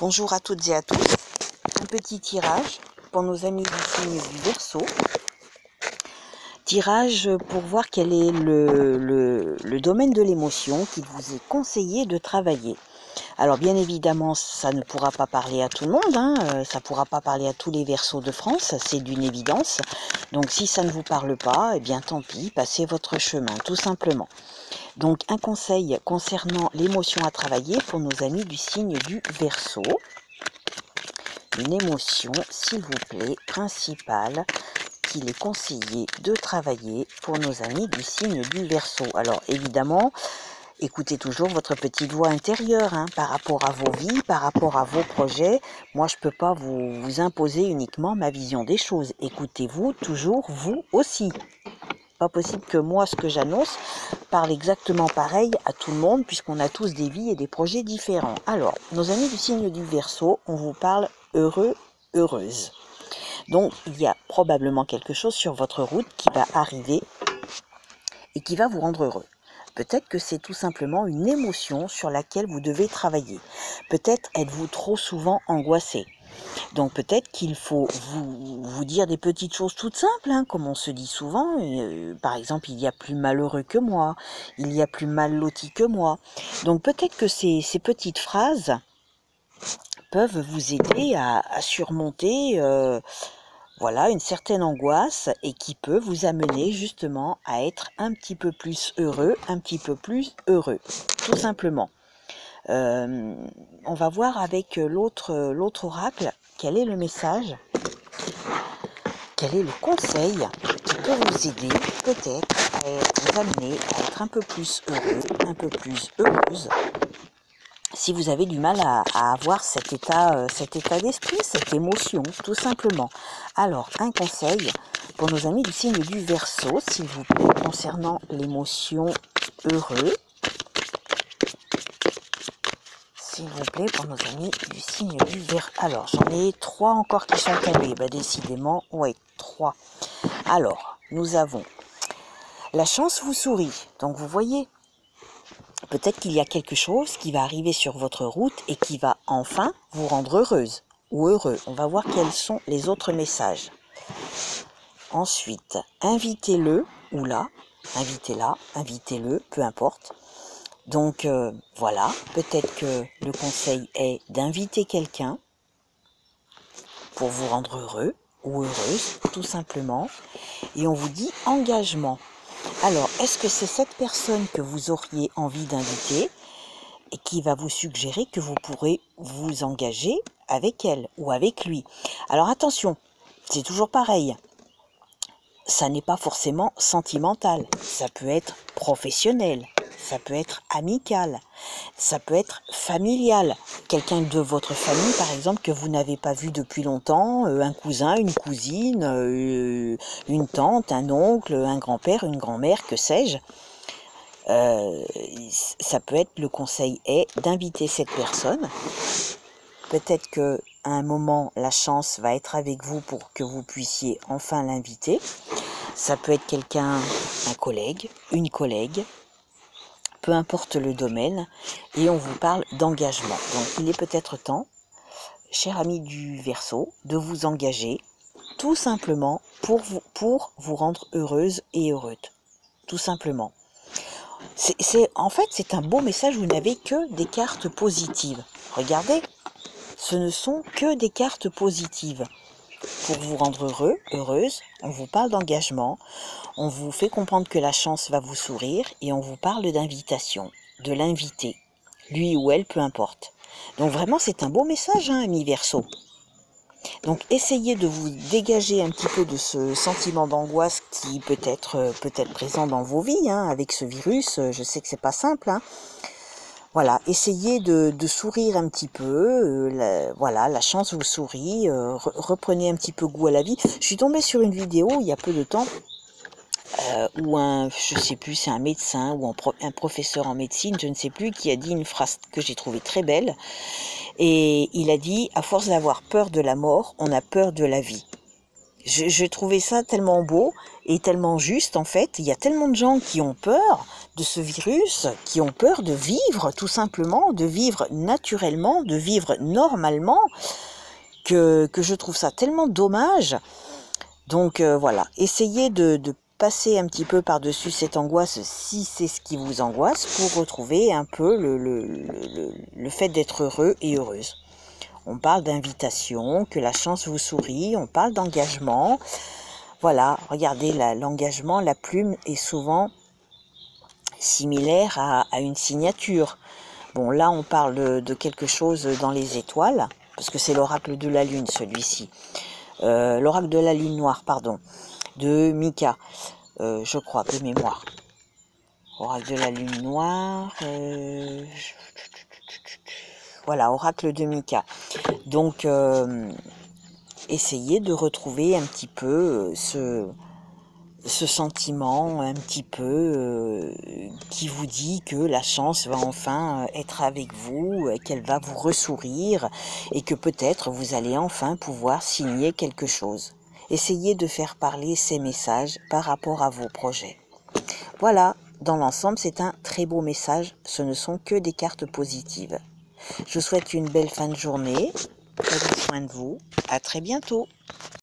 Bonjour à toutes et à tous. Un petit tirage pour nos amis du signe du Verseau. Tirage pour voir quel est le domaine de l'émotion qu'il vous est conseillé de travailler. Alors bien évidemment, ça ne pourra pas parler à tout le monde, ça ne pourra pas parler à tous les Verseaux de France, c'est d'une évidence. Donc si ça ne vous parle pas, eh bien tant pis, passez votre chemin, tout simplement. Donc un conseil concernant l'émotion à travailler pour nos amis du signe du Verseau. Une émotion, s'il vous plaît, principale qu'il est conseillé de travailler pour nos amis du signe du Verseau. Alors évidemment, écoutez toujours votre petite voix intérieure par rapport à vos vies, par rapport à vos projets. Moi, je ne peux pas vous imposer uniquement ma vision des choses. Écoutez-vous toujours, vous aussi. Pas possible que moi, ce que j'annonce, parle exactement pareil à tout le monde, puisqu'on a tous des vies et des projets différents. Alors, nos amis du signe du Verseau, on vous parle heureux, heureuse. Donc, il y a probablement quelque chose sur votre route qui va arriver et qui va vous rendre heureux. Peut-être que c'est tout simplement une émotion sur laquelle vous devez travailler. Peut-être êtes-vous trop souvent angoissé. Donc peut-être qu'il faut vous dire des petites choses toutes simples, comme on se dit souvent. Par exemple, il y a plus malheureux que moi, il y a plus mal loti que moi. Donc peut-être que ces petites phrases peuvent vous aider à surmonter voilà, une certaine angoisse et qui peut vous amener justement à être un petit peu plus heureux, un petit peu plus heureux, tout simplement. On va voir avec l'autre oracle quel est le message, quel est le conseil qui peut vous aider peut-être à vous amener à être un peu plus heureux, un peu plus heureuse, si vous avez du mal à avoir cet état d'esprit, cette émotion, tout simplement. Alors, un conseil pour nos amis du signe du Verseau, s'il vous plaît, concernant l'émotion heureux. S'il vous plaît, pour nos amis du signe du Verseau. Alors, j'en ai 3 encore qui sont tombés. Décidément, ouais, 3. Alors, nous avons la chance vous sourit. Donc, vous voyez, peut-être qu'il y a quelque chose qui va arriver sur votre route et qui va enfin vous rendre heureuse ou heureux. On va voir quels sont les autres messages. Ensuite, invitez-le ou la, invitez-la, invitez-le, peu importe. Donc voilà, peut-être que le conseil est d'inviter quelqu'un pour vous rendre heureux ou heureuse, tout simplement. Et on vous dit engagement. Alors, est-ce que c'est cette personne que vous auriez envie d'inviter et qui va vous suggérer que vous pourrez vous engager avec elle ou avec lui? Alors attention, c'est toujours pareil. Ça n'est pas forcément sentimental. Ça peut être professionnel. Ça peut être amical, ça peut être familial. Quelqu'un de votre famille, par exemple, que vous n'avez pas vu depuis longtemps, un cousin, une cousine, une tante, un oncle, un grand-père, une grand-mère, que sais-je. Ça peut être, le conseil est d'inviter cette personne. Peut-être qu'à un moment, la chance va être avec vous pour que vous puissiez enfin l'inviter. Ça peut être quelqu'un, un collègue, une collègue, peu importe le domaine, et on vous parle d'engagement. Donc il est peut-être temps, chers amis du Verseau, de vous engager tout simplement pour vous rendre heureuse et heureuse. Tout simplement. En fait, c'est un beau message, vous n'avez que des cartes positives. Regardez, ce ne sont que des cartes positives. Pour vous rendre heureux, heureuse, on vous parle d'engagement, on vous fait comprendre que la chance va vous sourire et on vous parle d'invitation, de l'inviter, lui ou elle, peu importe. Donc vraiment, c'est un beau message, ami Verseau. Donc essayez de vous dégager un petit peu de ce sentiment d'angoisse qui peut être présent dans vos vies, avec ce virus. Je sais que c'est pas simple, Voilà, essayez de sourire un petit peu, voilà, la chance vous sourit, reprenez un petit peu goût à la vie. Je suis tombée sur une vidéo il y a peu de temps, où je sais plus, c'est un médecin ou un professeur en médecine, je ne sais plus, qui a dit une phrase que j'ai trouvée très belle, et il a dit, à force d'avoir peur de la mort, on a peur de la vie. Je trouvais ça tellement beau et tellement juste en fait. Il y a tellement de gens qui ont peur de ce virus, qui ont peur de vivre tout simplement, de vivre naturellement, de vivre normalement, que je trouve ça tellement dommage. Donc voilà, essayez de passer un petit peu par-dessus cette angoisse si c'est ce qui vous angoisse pour retrouver un peu le fait d'être heureux et heureuse. On parle d'invitation, que la chance vous sourit, on parle d'engagement. Voilà, regardez, l'engagement, la plume est souvent similaire à une signature. Bon, là, on parle de quelque chose dans les étoiles, parce que c'est l'oracle de la lune, celui-ci. L'oracle de la lune noire, pardon, de Mika, je crois, de mémoire. Oracle de la lune noire, voilà, oracle de Mika. Donc, essayez de retrouver un petit peu ce sentiment un petit peu qui vous dit que la chance va enfin être avec vous, qu'elle va vous ressourire et que peut-être vous allez enfin pouvoir signer quelque chose. Essayez de faire parler ces messages par rapport à vos projets. Voilà, dans l'ensemble, c'est un très beau message, ce ne sont que des cartes positives. Je vous souhaite une belle fin de journée, prenez soin de vous, à très bientôt.